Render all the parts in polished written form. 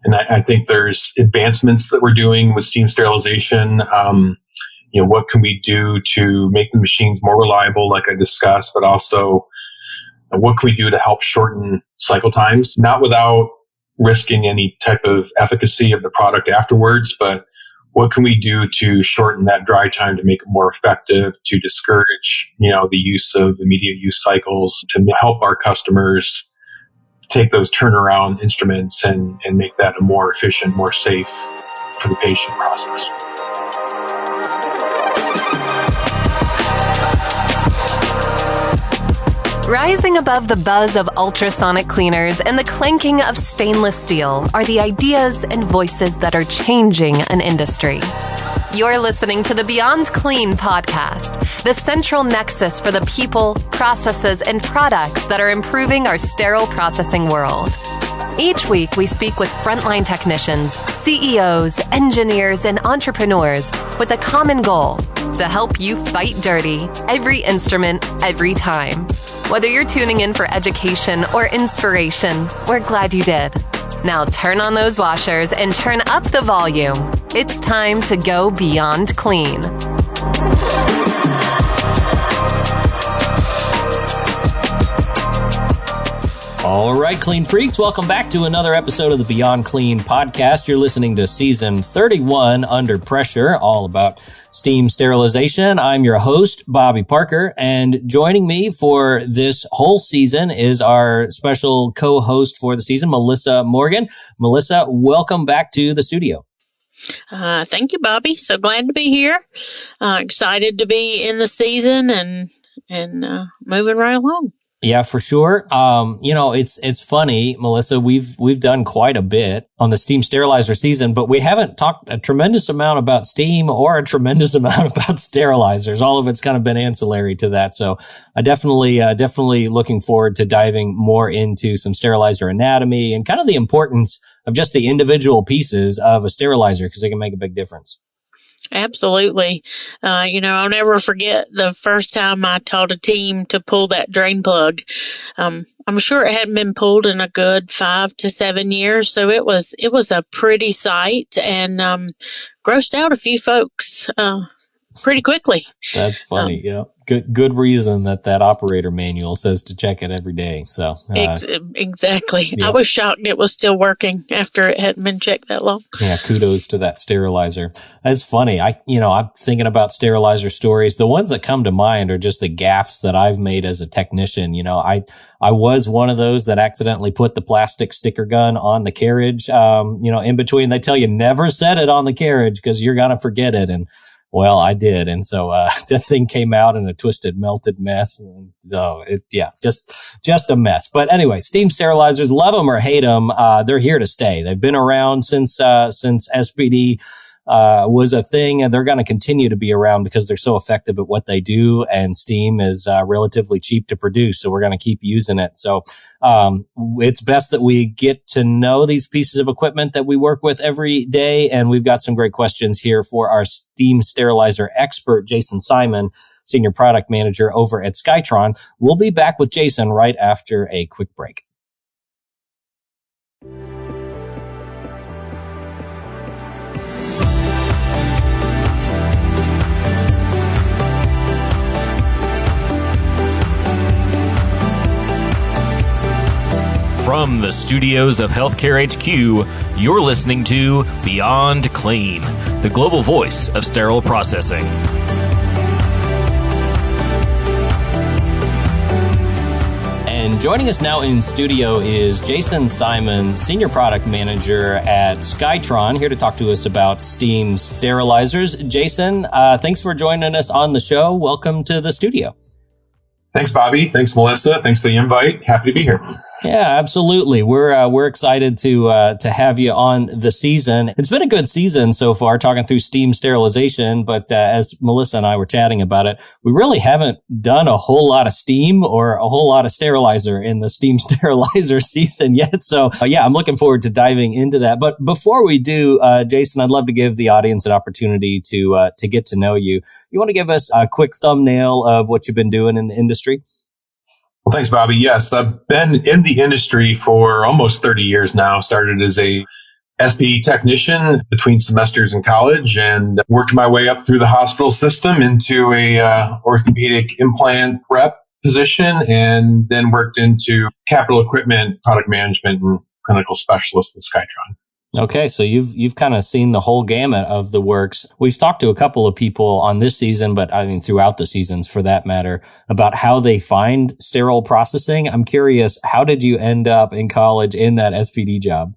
And I think there's advancements that we're doing with steam sterilization. What can we do to make the machines more reliable, like I discussed, but also what can we do to help shorten cycle times, not without risking any type of efficacy of the product afterwards, but what can we do to shorten that dry time to make it more effective, to discourage, the use of immediate use cycles, to help our customers take those turnaround instruments and make that a more efficient, more safe for the patient process. Rising above the buzz of ultrasonic cleaners and the clanking of stainless steel are the ideas and voices that are changing an industry. You're listening to the Beyond Clean podcast, the central nexus for the people, processes, and products that are improving our sterile processing world. Each week, we speak with frontline technicians, CEOs, engineers, and entrepreneurs with a common goal: to help you fight dirty, every instrument, every time. Whether you're tuning in for education or inspiration, we're glad you did. Now turn on those washers and turn up the volume. It's time to go beyond clean. All right, Clean Freaks, welcome back to another episode of the Beyond Clean podcast. You're listening to season 31, Under Pressure, all about steam sterilization. I'm your host, Bobby Parker, and joining me for this whole season is our special co-host for the season, Melissa Morgan. Melissa, welcome back to the studio. Thank you, Bobby. So glad to be here. Excited to be in the season and moving right along. Yeah, for sure. It's funny, Melissa, we've done quite a bit on the steam sterilizer season, but we haven't talked a tremendous amount about steam or a tremendous amount about sterilizers. All of it's kind of been ancillary to that. So I definitely looking forward to diving more into some sterilizer anatomy and kind of the importance of just the individual pieces of a sterilizer, because they can make a big difference. Absolutely. I'll never forget the first time I taught a team to pull that drain plug. I'm sure it hadn't been pulled in a good 5 to 7 years. So it was a pretty sight and grossed out a few folks pretty quickly. That's funny. Yeah. Good reason that operator manual says to check it every day. So exactly. Yeah. I was shocked it was still working after it hadn't been checked that long. Yeah, kudos to that sterilizer. That's funny. I'm thinking about sterilizer stories. The ones that come to mind are just the gaffes that I've made as a technician. I was one of those that accidentally put the plastic sticker gun on the carriage. In between, they tell you never set it on the carriage because you're gonna forget it. And well, I did. And so, that thing came out in a twisted, melted mess. And just a mess. But anyway, steam sterilizers, love them or hate them. They're here to stay. They've been around since SPD, was a thing, and they're going to continue to be around because they're so effective at what they do, and steam is relatively cheap to produce, so we're going to keep using it. So it's best that we get to know these pieces of equipment that we work with every day, and we've got some great questions here for our steam sterilizer expert, Jason Simon, Senior Product Manager over at Skytron. We'll be back with Jason right after a quick break. From the studios of Healthcare HQ, you're listening to Beyond Clean, the global voice of sterile processing. And joining us now in studio is Jason Simon, Senior Product Manager at Skytron, here to talk to us about steam sterilizers. Jason, thanks for joining us on the show. Welcome to the studio. Thanks, Bobby. Thanks, Melissa. Thanks for the invite. Happy to be here. Yeah, absolutely. We're excited to have you on the season. It's been a good season so far, talking through steam sterilization. But as Melissa and I were chatting about it, we really haven't done a whole lot of steam or a whole lot of sterilizer in the steam sterilizer season yet. So I'm looking forward to diving into that. But before we do, Jason, I'd love to give the audience an opportunity to get to know you. You want to give us a quick thumbnail of what you've been doing in the industry? Well, thanks, Bobby. Yes, I've been in the industry for almost 30 years now. Started as a SPD technician between semesters in college and worked my way up through the hospital system into a orthopedic implant rep position, and then worked into capital equipment, product management, and clinical specialist with Skytron. Okay, so you've kind of seen the whole gamut of the works. We've talked to a couple of people on this season, but I mean throughout the seasons for that matter, about how they find sterile processing. I'm curious, how did you end up in college in that SPD job?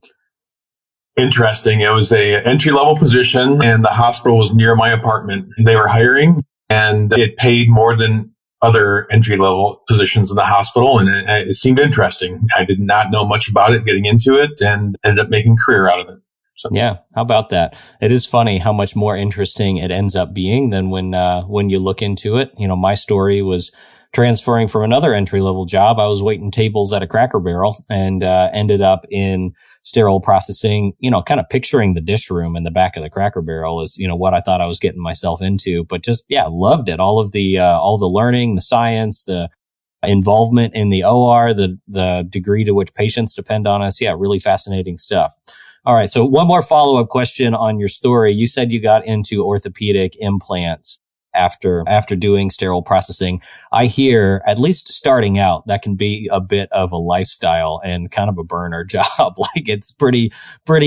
Interesting. It was a entry-level position, and the hospital was near my apartment. They were hiring, and it paid more than other entry-level positions in the hospital, and it seemed interesting. I did not know much about it getting into it, and ended up making a career out of it. So. Yeah, how about that? It is funny how much more interesting it ends up being than when you look into it. You know, my story was transferring from another entry-level job. I was waiting tables at a Cracker Barrel and ended up in sterile processing, you know, kind of picturing the dish room in the back of the Cracker Barrel is, you know, what I thought I was getting myself into. But just, yeah, loved it. All the learning, the science, the involvement in the OR, the degree to which patients depend on us. Yeah, really fascinating stuff. All right. So one more follow-up question on your story. You said you got into orthopedic implants after doing sterile processing. I hear, at least starting out, that can be a bit of a lifestyle and kind of a burner job. Like it's pretty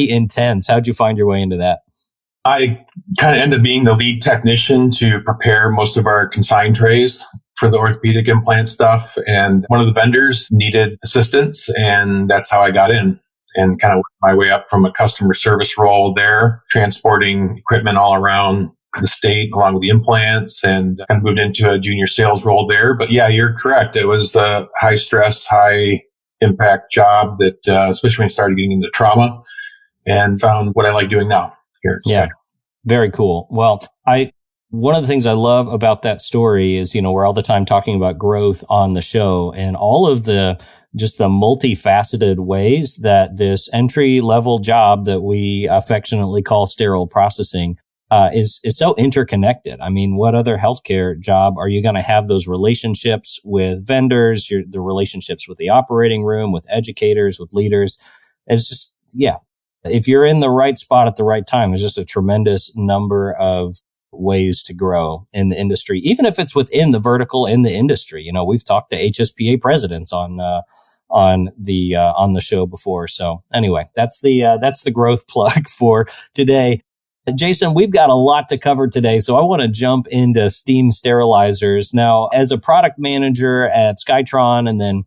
intense. How'd you find your way into that? I kind of ended up being the lead technician to prepare most of our consign trays for the orthopedic implant stuff. And one of the vendors needed assistance, and that's how I got in and kind of worked my way up from a customer service role there, transporting equipment all around the state along with the implants, and kind of moved into a junior sales role there. But yeah, you're correct. It was a high stress, high impact job that, especially when I started getting into trauma, and found what I like doing now here at Yeah. Very cool. Well, one of the things I love about that story is, you know, we're all the time talking about growth on the show, and all of the multifaceted ways that this entry level job that we affectionately call sterile processing is so interconnected. I mean, what other healthcare job are you going to have those relationships with vendors, the relationships with the operating room, with educators, with leaders? It's just, yeah. If you're in the right spot at the right time, there's just a tremendous number of ways to grow in the industry, even if it's within the vertical in the industry. You know, we've talked to HSPA presidents on the show before. So anyway, that's the growth plug for today. Jason, we've got a lot to cover today, so I want to jump into steam sterilizers. Now, as a product manager at Skytron, and then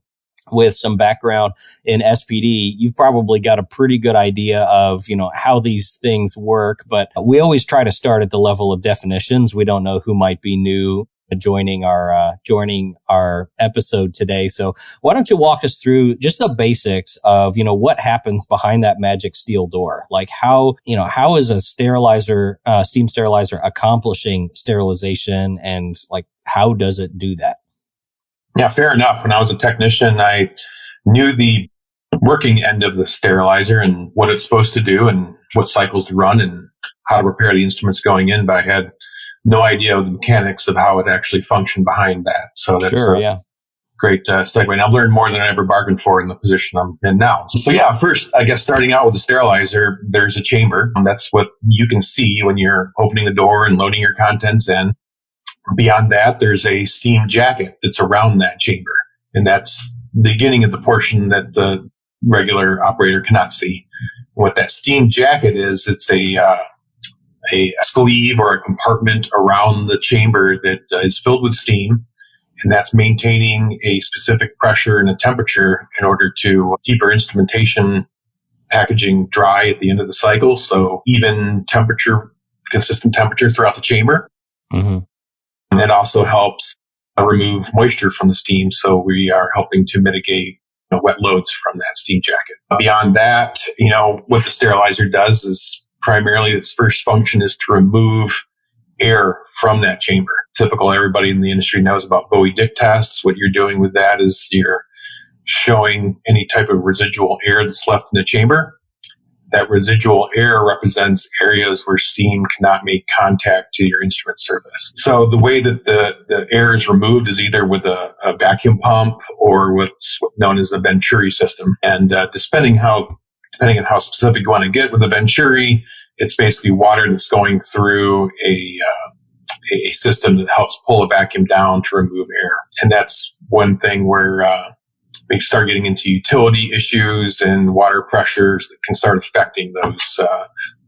with some background in SPD, you've probably got a pretty good idea of, you know, how these things work, but we always try to start at the level of definitions. We don't know who might be new joining our episode today. So why don't you walk us through just the basics of, you know, what happens behind that magic steel door? Like how is a steam sterilizer accomplishing sterilization, and like, how does it do that? Yeah, fair enough. When I was a technician, I knew the working end of the sterilizer and what it's supposed to do and what cycles to run and how to repair the instruments going in, but I had no idea of the mechanics of how it actually functioned behind that. So that's great segue. And I've learned more than I ever bargained for in the position I'm in now. So yeah, first, I guess starting out with the sterilizer, there's a chamber. That's what you can see when you're opening the door and loading your contents in. Beyond that, there's a steam jacket that's around that chamber, and that's the beginning of the portion that the regular operator cannot see. What that steam jacket is, it's a sleeve or a compartment around the chamber that is filled with steam, and that's maintaining a specific pressure and a temperature in order to keep our instrumentation packaging dry at the end of the cycle. So even temperature, consistent temperature throughout the chamber. Mm-hmm. And it also helps remove moisture from the steam. So we are helping to mitigate wet loads from that steam jacket. Beyond that, what the sterilizer does is primarily its first function is to remove air from that chamber. Typical, everybody in the industry knows about Bowie-Dick tests. What you're doing with that is you're showing any type of residual air that's left in the chamber. That residual air represents areas where steam cannot make contact to your instrument surface. So the way that the air is removed is either with a vacuum pump or what's known as a Venturi system. And depending how depending on how specific you want to get with the Venturi, it's basically water that's going through a system that helps pull a vacuum down to remove air. And that's one thing where we start getting into utility issues and water pressures that can start affecting those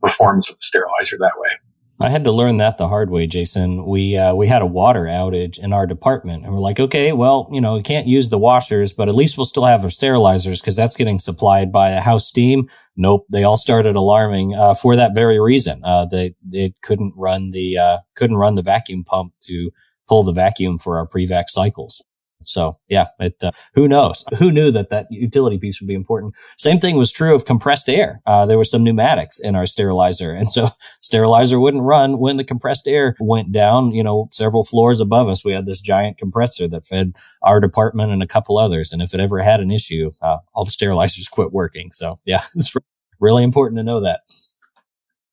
performance of the sterilizer that way. I had to learn that the hard way, Jason. We had a water outage in our department, and we're like, okay, well, we can't use the washers, but at least we'll still have our sterilizers because that's getting supplied by a house steam. Nope, they all started alarming for that very reason. They couldn't run the vacuum pump to pull the vacuum for our pre-vac cycles. So yeah, who knows? Who knew that utility piece would be important? Same thing was true of compressed air. There were some pneumatics in our sterilizer. And so sterilizer wouldn't run when the compressed air went down, several floors above us. We had this giant compressor that fed our department and a couple others. And if it ever had an issue, all the sterilizers quit working. So yeah, it's really important to know that.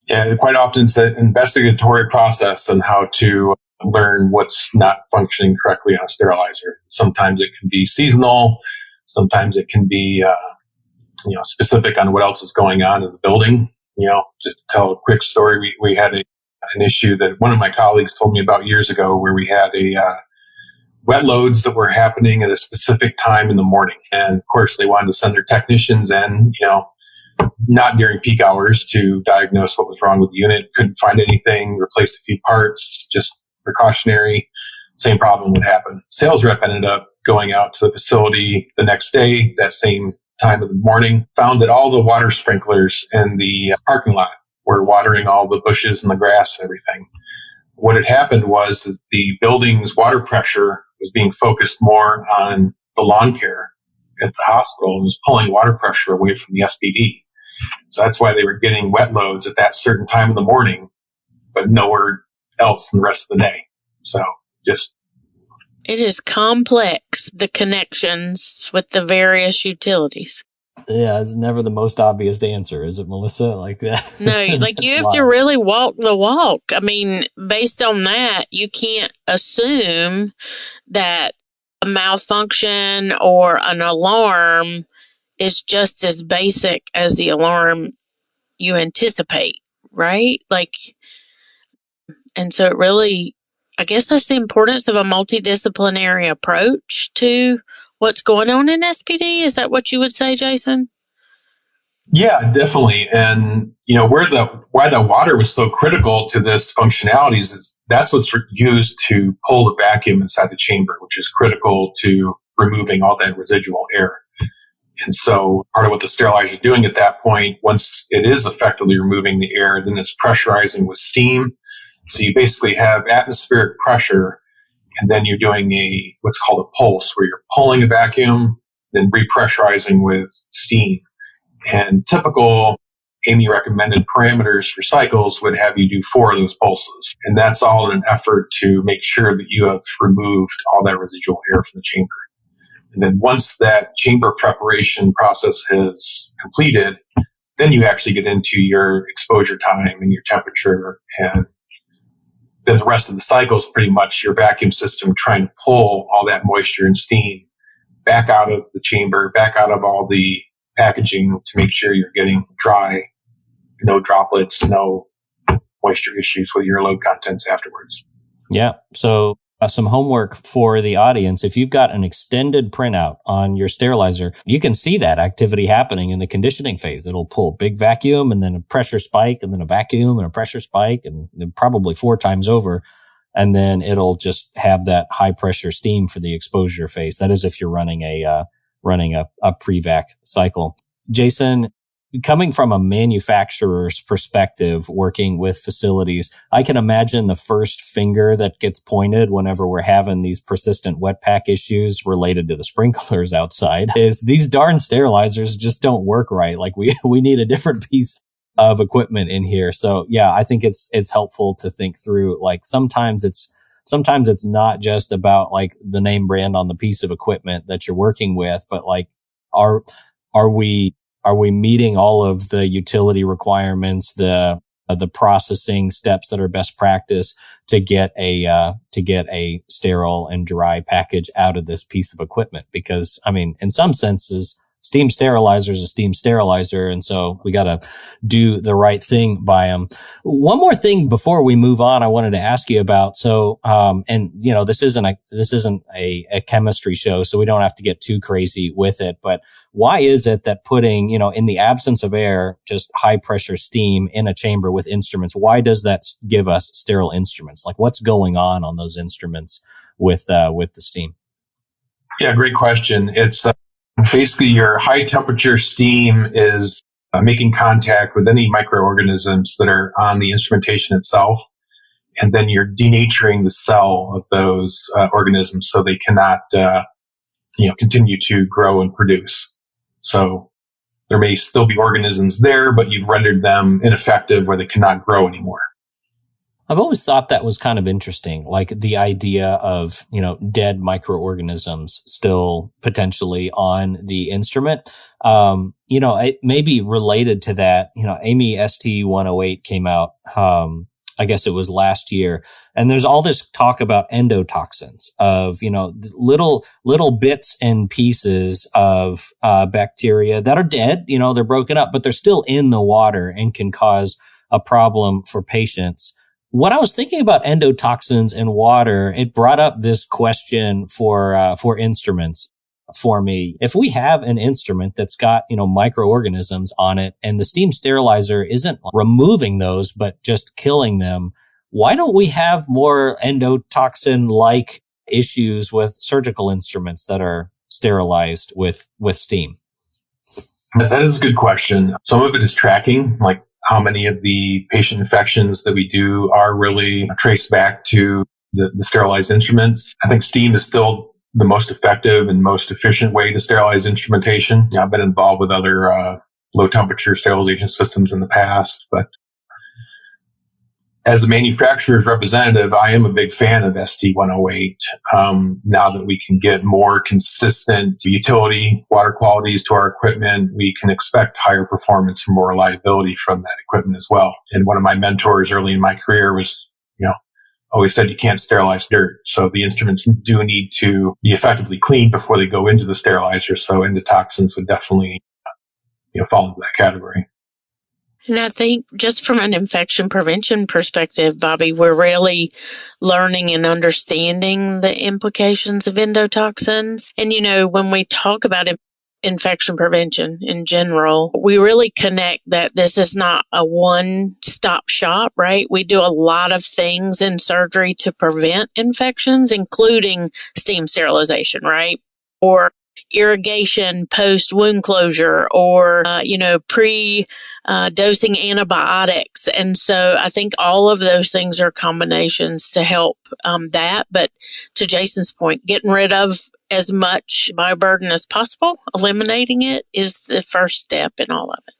Yeah, quite often it's an investigatory process on how to learn what's not functioning correctly on a sterilizer. Sometimes it can be seasonal. Sometimes it can be, specific on what else is going on in the building. Just to tell a quick story, we had an issue that one of my colleagues told me about years ago where we had wet loads that were happening at a specific time in the morning. And of course, they wanted to send their technicians in, not during peak hours to diagnose what was wrong with the unit. Couldn't find anything, replaced a few parts, just precautionary. Same problem would happen. Sales rep ended up going out to the facility the next day, that same time of the morning, found that all the water sprinklers in the parking lot were watering all the bushes and the grass and everything. What had happened was that the building's water pressure was being focused more on the lawn care at the hospital and was pulling water pressure away from the SPD. So that's why they were getting wet loads at that certain time in the morning, but nowhere else in the rest of the day. So it is complex, the connections with the various utilities. Yeah, it's never the most obvious answer, is it, Melissa? Like that. No, you have to really walk the walk. I mean, based on that, you can't assume that a malfunction or an alarm is just as basic as the alarm you anticipate, right? And so it really, I guess that's the importance of a multidisciplinary approach to what's going on in SPD. Is that what you would say, Jason? Yeah, definitely. And, why the water was so critical to this functionality is that's what's used to pull the vacuum inside the chamber, which is critical to removing all that residual air. And so part of what the sterilizer is doing at that point, once it is effectively removing the air, then it's pressurizing with steam. So you basically have atmospheric pressure, and then you're doing what's called a pulse, where you're pulling a vacuum, then repressurizing with steam. And typical AAMI recommended parameters for cycles would have you do 4 of those pulses. And that's all in an effort to make sure that you have removed all that residual air from the chamber. And then once that chamber preparation process has completed, then you actually get into your exposure time and your temperature. And then the rest of the cycle is pretty much your vacuum system trying to pull all that moisture and steam back out of the chamber, back out of all the packaging to make sure you're getting dry, no droplets, no moisture issues with your load contents afterwards. Yeah. So some homework for the audience. If you've got an extended printout on your sterilizer, you can see that activity happening in the conditioning phase. It'll pull a big vacuum and then a pressure spike and then a vacuum and a pressure spike and probably 4 times over. And then it'll just have that high pressure steam for the exposure phase. That is if you're running a pre-vac cycle. Jason, coming from a manufacturer's perspective, working with facilities, I can imagine the first finger that gets pointed whenever we're having these persistent wet pack issues related to the sprinklers outside is these darn sterilizers just don't work right. Like we need a different piece of equipment in here. So yeah, I think it's helpful to think through, like sometimes it's not just about like the name brand on the piece of equipment that you're working with, but like, are we meeting all of the utility requirements, the processing steps that are best practice to get a sterile and dry package out of this piece of equipment? Because I mean, in some senses, steam sterilizer is a steam sterilizer. And so we got to do the right thing by them. One more thing before we move on, I wanted to ask you about. So, and you know, this isn't a chemistry show, so we don't have to get too crazy with it. But why is it that putting, you know, in the absence of air, just high pressure steam in a chamber with instruments, why does that give us sterile instruments? Like what's going on those instruments with the steam? Yeah, great question. It's basically your high temperature steam is making contact with any microorganisms that are on the instrumentation itself. And then you're denaturing the cell of those organisms so they cannot, continue to grow and produce. So there may still be organisms there, but you've rendered them ineffective where they cannot grow anymore. I've always thought that was kind of interesting, like the idea of, you know, dead microorganisms still potentially on the instrument. You know, it may be related to that. You know, Amy ST108 came out, I guess it was last year. And there's all this talk about endotoxins of, you know, little bits and pieces of bacteria that are dead. You know, they're broken up, but they're still in the water and can cause a problem for patients. When I was thinking about endotoxins in water, it brought up this question for instruments for me. If we have an instrument that's got, you know, microorganisms on it and the steam sterilizer isn't removing those, but just killing them, why don't we have more endotoxin-like issues with surgical instruments that are sterilized with steam? That is a good question. Some of it is tracking, like how many of the patient infections that we do are really traced back to the sterilized instruments. I think steam is still the most effective and most efficient way to sterilize instrumentation. I've been involved with other low temperature sterilization systems in the past, but as a manufacturer's representative, I am a big fan of ST108. Now that we can get more consistent utility, water qualities to our equipment, we can expect higher performance and more reliability from that equipment as well. And one of my mentors early in my career was, always said you can't sterilize dirt. So the instruments do need to be effectively cleaned before they go into the sterilizer. So endotoxins would definitely, fall into that category. And I think just from an infection prevention perspective, Bobby, we're really learning and understanding the implications of endotoxins. And, when we talk about infection prevention in general, we really connect that this is not a one-stop shop, right? We do a lot of things in surgery to prevent infections, including steam sterilization, right? Or irrigation post wound closure, or pre-dosing antibiotics. And so I think all of those things are combinations to help that. But to Jason's point, getting rid of as much bioburden as possible, eliminating it, is the first step in all of it.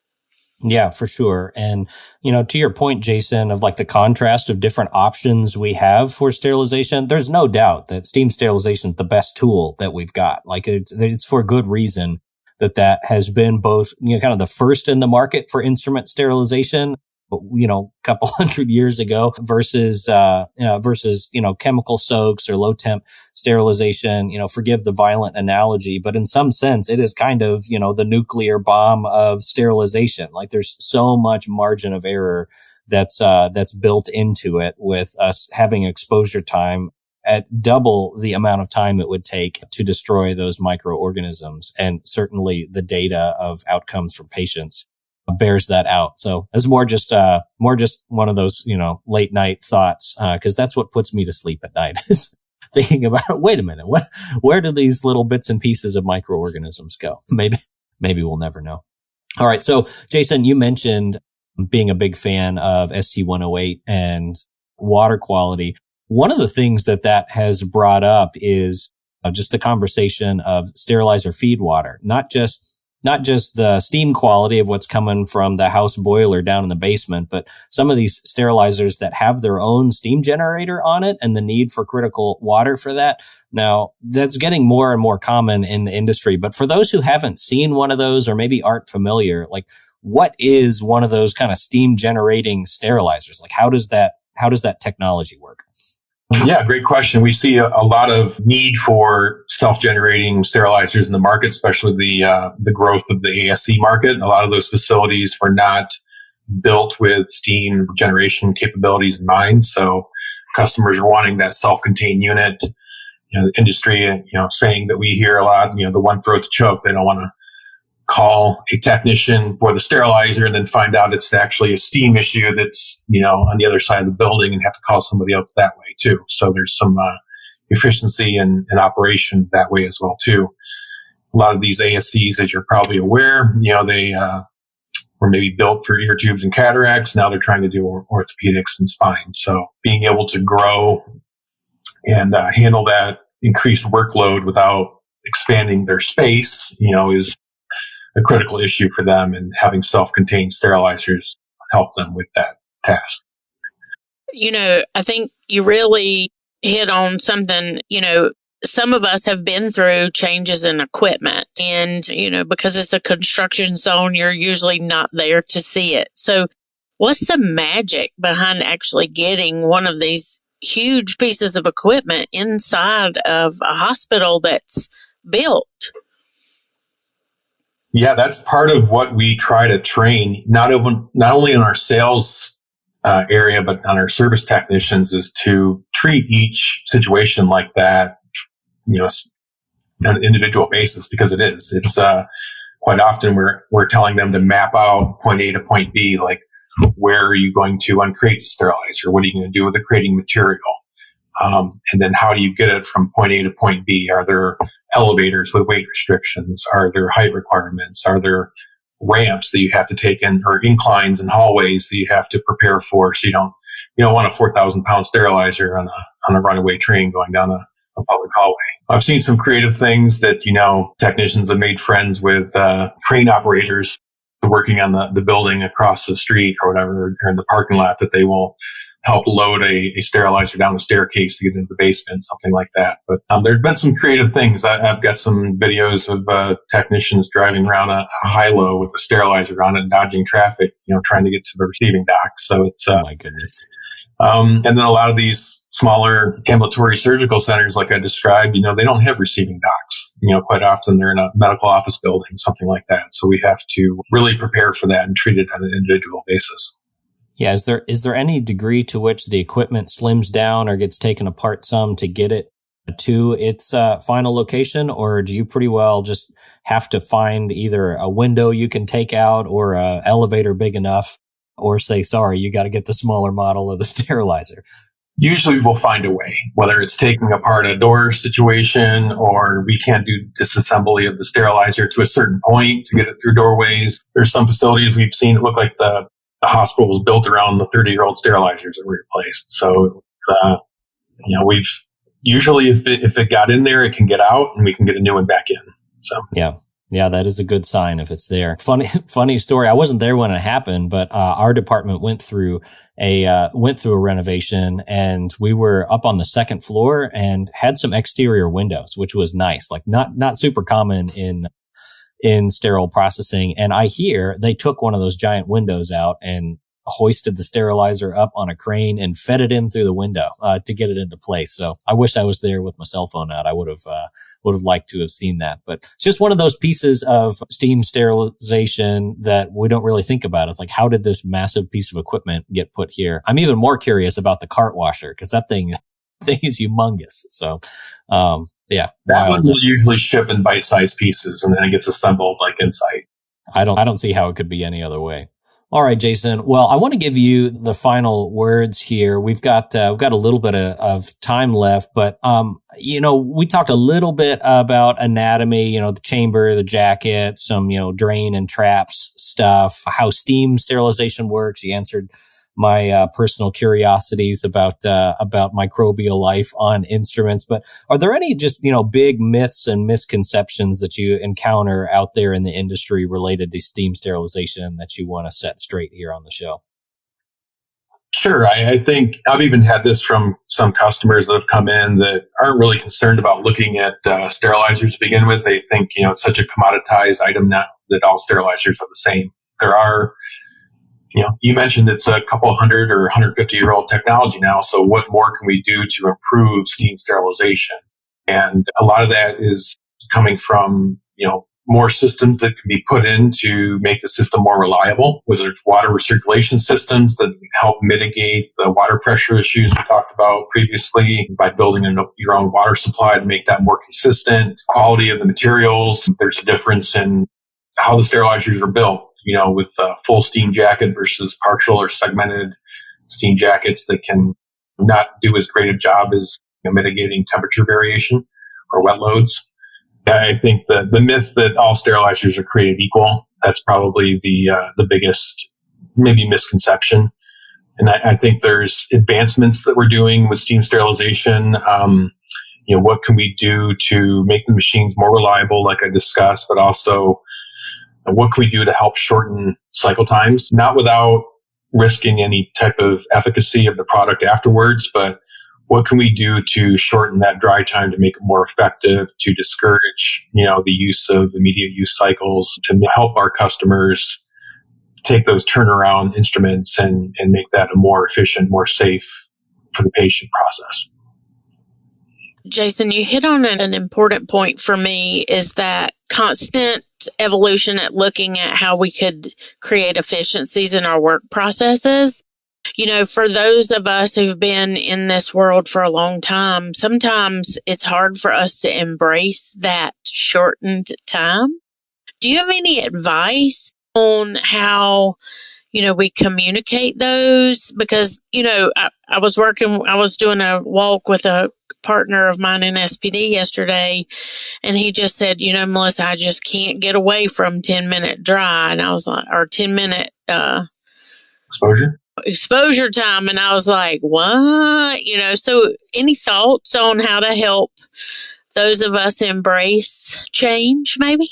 Yeah, for sure. And, to your point, Jason, of like the contrast of different options we have for sterilization, there's no doubt that steam sterilization is the best tool that we've got. Like it's for good reason that has been both, kind of the first in the market for instrument sterilization, a couple hundred years ago versus chemical soaks or low temp sterilization. Forgive the violent analogy, but in some sense, it is kind of, the nuclear bomb of sterilization. Like there's so much margin of error that's built into it, with us having exposure time at double the amount of time it would take to destroy those microorganisms. And certainly the data of outcomes for patients bears that out. So it's more just one of those, late night thoughts, cause that's what puts me to sleep at night, is thinking about, wait a minute, where do these little bits and pieces of microorganisms go? Maybe we'll never know. All right. So Jason, you mentioned being a big fan of ST108 and water quality. One of the things that has brought up is just the conversation of sterilizer feed water, not just the steam quality of what's coming from the house boiler down in the basement, but some of these sterilizers that have their own steam generator on it and the need for critical water for that. Now, that's getting more and more common in the industry. But for those who haven't seen one of those or maybe aren't familiar, like what is one of those kind of steam generating sterilizers? Like how does that technology work? Yeah, great question. We see a lot of need for self-generating sterilizers in the market, especially the growth of the ASC market. A lot of those facilities were not built with steam generation capabilities in mind, so customers are wanting that self-contained unit. The industry, saying that we hear a lot, the one throat to choke. They don't want to call a technician for the sterilizer and then find out it's actually a steam issue that's, on the other side of the building, and have to call somebody else that way too. So there's some efficiency and operation that way as well too. A lot of these ASCs, as you're probably aware, they were maybe built for ear tubes and cataracts. Now they're trying to do orthopedics and spine. So being able to grow and handle that increased workload without expanding their space, is a critical issue for them, and having self-contained sterilizers help them with that task. I think you really hit on something. Some of us have been through changes in equipment, and, because it's a construction zone, you're usually not there to see it. So what's the magic behind actually getting one of these huge pieces of equipment inside of a hospital that's built? Yeah, that's part of what we try to train, not only in our sales area, but on our service technicians, is to treat each situation like that, on an individual basis, because it's quite often we're telling them to map out point A to point B, like, where are you going to uncrate the sterilizer? What are you going to do with the crating material? And then how do you get it from point A to point B? Are there elevators with weight restrictions? Are there height requirements? Are there ramps that you have to take in, or inclines and hallways that you have to prepare for? So you don't want a 4,000-pound sterilizer on a runaway train going down a public hallway. I've seen some creative things that, technicians have made friends with crane operators working on the building across the street or whatever, or in the parking lot, that they will help load a sterilizer down the staircase to get into the basement, something like that. But there have been some creative things. I've got some videos of technicians driving around a high-low with a sterilizer on it, dodging traffic, trying to get to the receiving dock. So it's oh my goodness. And then a lot of these smaller ambulatory surgical centers, like I described, they don't have receiving docks. Quite often they're in a medical office building, something like that. So we have to really prepare for that and treat it on an individual basis. Yeah. Is there any degree to which the equipment slims down or gets taken apart some to get it to its final location, or do you pretty well just have to find either a window you can take out or a elevator big enough, or say, sorry, you got to get the smaller model of the sterilizer? Usually we'll find a way, whether it's taking apart a door situation, or we can't do disassembly of the sterilizer to a certain point to get it through doorways. There's some facilities we've seen, it look like the hospital was built around the 30-year-old sterilizers that were replaced. So, we've usually, if it got in there, it can get out and we can get a new one back in. So, yeah, that is a good sign if it's there. Funny story. I wasn't there when it happened, but our department went through a renovation, and we were up on the second floor and had some exterior windows, which was nice. Like not super common in sterile processing. And I hear they took one of those giant windows out and hoisted the sterilizer up on a crane and fed it in through the window to get it into place. So I wish I was there with my cell phone out. I would have liked to have seen that. But it's just one of those pieces of steam sterilization that we don't really think about. It's like, how did this massive piece of equipment get put here? I'm even more curious about the cart washer, because that thing is humongous. So, yeah. That one will usually ship in bite-sized pieces, and then it gets assembled like inside. I don't see how it could be any other way. All right, Jason. Well, I want to give you the final words here. We've got a little bit of time left, but, we talked a little bit about anatomy, the chamber, the jacket, some, drain and traps stuff, how steam sterilization works. You answered my personal curiosities about microbial life on instruments. But are there any just, big myths and misconceptions that you encounter out there in the industry related to steam sterilization that you want to set straight here on the show? Sure. I think I've even had this from some customers that have come in that aren't really concerned about looking at sterilizers to begin with. They think, it's such a commoditized item now that all sterilizers are the same. There are You mentioned it's a couple hundred or 150-year-old technology now. So what more can we do to improve steam sterilization? And a lot of that is coming from, more systems that can be put in to make the system more reliable, whether it's water recirculation systems that help mitigate the water pressure issues we talked about previously by building your own water supply to make that more consistent, quality of the materials. There's a difference in how the sterilizers are built, with full steam jacket versus partial or segmented steam jackets that can not do as great a job as mitigating temperature variation or wet loads. I think the myth that all sterilizers are created equal, that's probably the biggest maybe misconception. And I think there's advancements that we're doing with steam sterilization. What can we do to make the machines more reliable, like I discussed, but also what can we do to help shorten cycle times, not without risking any type of efficacy of the product afterwards, but what can we do to shorten that dry time to make it more effective, to discourage, the use of immediate use cycles, to help our customers take those turnaround instruments and make that a more efficient, more safe for the patient process. Jason, you hit on an important point for me, is that constant evolution at looking at how we could create efficiencies in our work processes. For those of us who've been in this world for a long time, sometimes it's hard for us to embrace that shortened time. Do you have any advice on how, we communicate those? Because, I was doing a walk with a partner of mine in SPD yesterday, and he just said, Melissa, I just can't get away from 10-minute dry. And I was like, or 10-minute, exposure time. And I was like, what? So any thoughts on how to help those of us embrace change, maybe?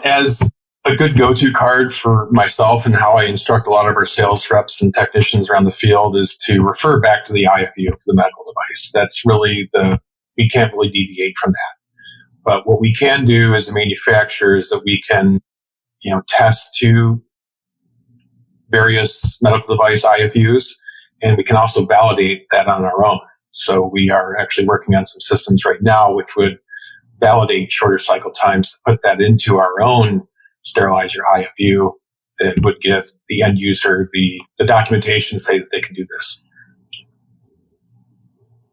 As a good go-to card for myself and how I instruct a lot of our sales reps and technicians around the field is to refer back to the IFU, to the medical device. That's really we can't really deviate from that. But what we can do as a manufacturer is that we can, test to various medical device IFUs, and we can also validate that on our own. So we are actually working on some systems right now which would validate shorter cycle times, to put that into our own sterilizer IFU that would give the end user the documentation to say that they can do this.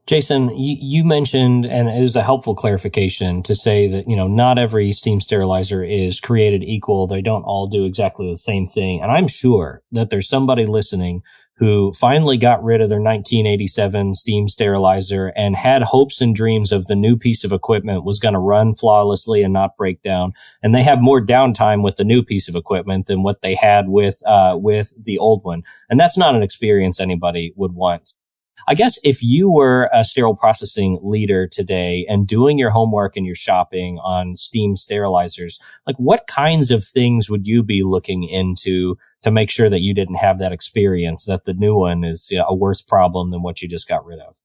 Jason, you mentioned, and it was a helpful clarification to say that, not every steam sterilizer is created equal. They don't all do exactly the same thing. And I'm sure that there's somebody listening who finally got rid of their 1987 steam sterilizer and had hopes and dreams of the new piece of equipment was going to run flawlessly and not break down. And they have more downtime with the new piece of equipment than what they had with the old one. And that's not an experience anybody would want. I guess if you were a sterile processing leader today and doing your homework and your shopping on steam sterilizers, like what kinds of things would you be looking into to make sure that you didn't have that experience, that the new one is a worse problem than what you just got rid of?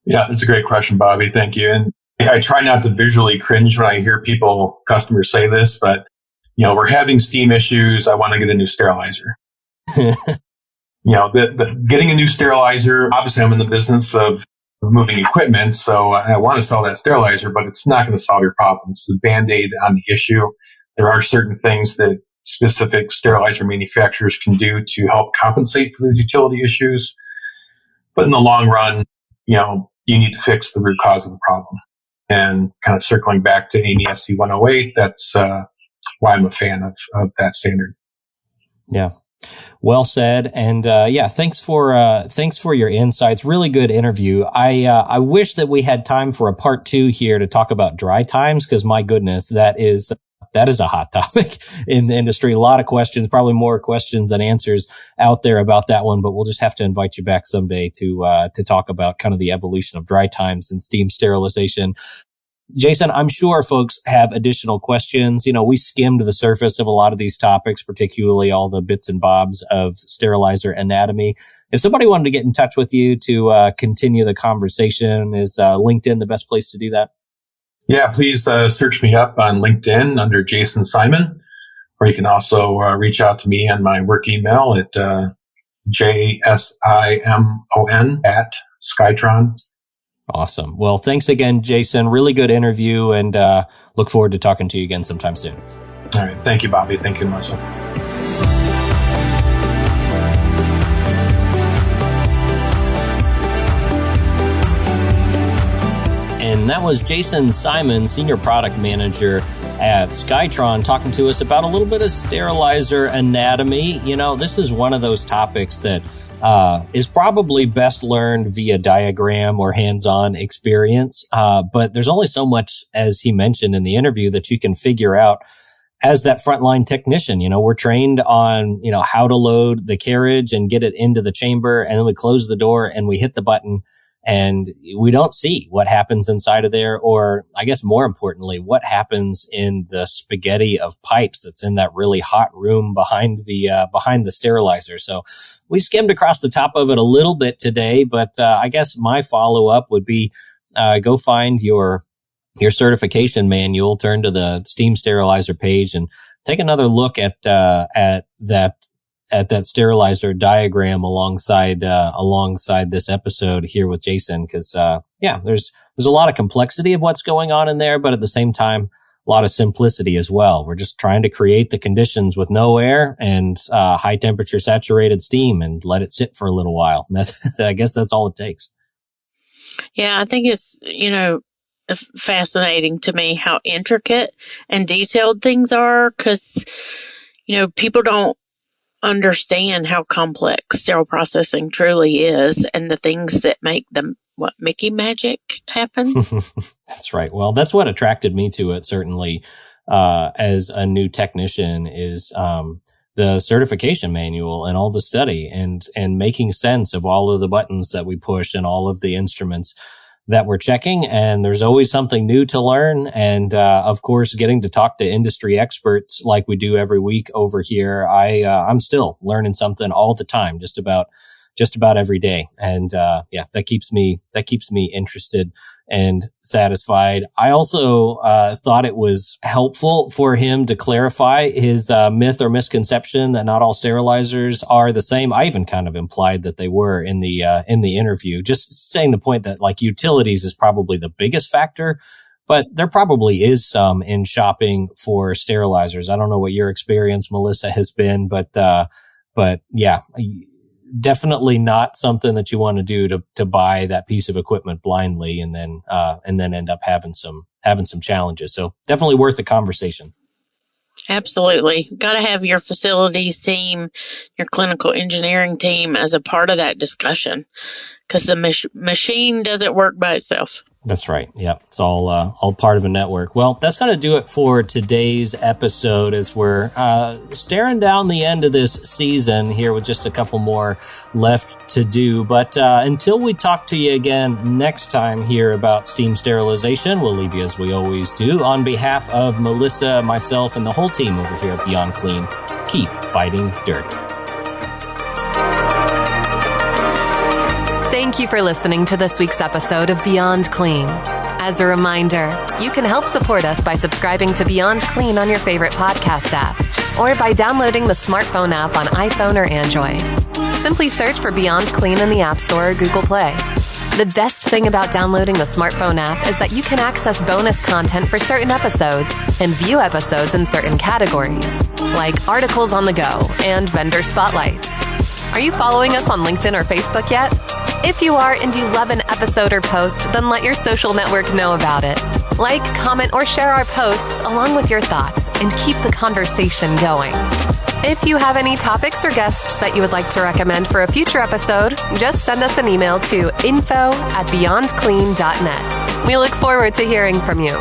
Yeah, that's a great question, Bobby. Thank you. And I try not to visually cringe when I hear customers say this, but, we're having steam issues. I want to get a new sterilizer. Getting a new sterilizer, obviously I'm in the business of moving equipment, so I want to sell that sterilizer, but it's not going to solve your problem. It's the Band-Aid on the issue. There are certain things that specific sterilizer manufacturers can do to help compensate for those utility issues. But in the long run, you need to fix the root cause of the problem. And kind of circling back to AAMI SC 108, that's why I'm a fan of that standard. Yeah. Well said. And, thanks for your insights. Really good interview. I wish that we had time for a part 2 here to talk about dry times, because my goodness, that is a hot topic in the industry. A lot of questions, probably more questions than answers out there about that one, but we'll just have to invite you back someday to talk about kind of the evolution of dry times and steam sterilization. Jason, I'm sure folks have additional questions. We skimmed the surface of a lot of these topics, particularly all the bits and bobs of sterilizer anatomy. If somebody wanted to get in touch with you to continue the conversation, is LinkedIn the best place to do that? Yeah, please search me up on LinkedIn under Jason Simon. or you can also reach out to me on my work email at JSIMON@Skytron. Awesome. Well, thanks again, Jason. Really good interview, and look forward to talking to you again sometime soon. All right. Thank you, Bobby. Thank you, Melissa. And that was Jason Simon, Senior Product Manager at Skytron, talking to us about a little bit of sterilizer anatomy. You know, this is one of those topics that is probably best learned via diagram or hands-on experience. But there's only so much, as he mentioned in the interview, that you can figure out as that frontline technician. You know, we're trained on, you know, how to load the carriage and get it into the chamber, and then we close the door and we hit the button. And we don't see what happens inside of there, or I guess more importantly, what happens in the spaghetti of pipes that's in that really hot room behind the sterilizer. So we skimmed across the top of it a little bit today, but I guess my follow up would be go find your certification manual, turn to the steam sterilizer page, and take another look at that sterilizer diagram alongside this episode here with Jason. Cause, there's a lot of complexity of what's going on in there, but at the same time, a lot of simplicity as well. We're just trying to create the conditions with no air and, high temperature saturated steam and let it sit for a little while. And I guess that's all it takes. Yeah, I think it's, fascinating to me how intricate and detailed things are, because, people don't understand how complex sterile processing truly is, and the things that make them Mickey magic happen. That's right. Well, that's what attracted me to it, certainly, as a new technician, is the certification manual and all the study and making sense of all of the buttons that we push and all of the instruments that we're checking. And there's always something new to learn. And, of course, getting to talk to industry experts like we do every week over here. I'm still learning something all the time, just about every day. And, that keeps me interested and satisfied. I also, thought it was helpful for him to clarify his, myth or misconception that not all sterilizers are the same. I even kind of implied that they were in the interview, just saying the point that like utilities is probably the biggest factor, but there probably is some in shopping for sterilizers. I don't know what your experience, Melissa, has been, but yeah, definitely not something that you want to do to buy that piece of equipment blindly and then end up having some challenges. So definitely worth a conversation. Absolutely. Got to have your facilities team, your clinical engineering team as a part of that discussion, because the machine doesn't work by itself. That's right. Yeah, it's all part of a network. Well, that's going to do it for today's episode, as we're staring down the end of this season here with just a couple more left to do. But until we talk to you again next time here about steam sterilization, we'll leave you as we always do. On behalf of Melissa, myself, and the whole team over here at Beyond Clean, keep fighting dirty. Thank you for listening to this week's episode of Beyond Clean. As a reminder, you can help support us by subscribing to Beyond Clean on your favorite podcast app, or by downloading the smartphone app on iPhone or Android. Simply search for Beyond Clean in the App Store or Google Play. The best thing about downloading the smartphone app is that you can access bonus content for certain episodes and view episodes in certain categories, like articles on the go and vendor spotlights. Are you following us on LinkedIn or Facebook yet? If you are and you love an episode or post, then let your social network know about it. Like, comment, or share our posts along with your thoughts and keep the conversation going. If you have any topics or guests that you would like to recommend for a future episode, just send us an email to info@beyondclean.net. We look forward to hearing from you.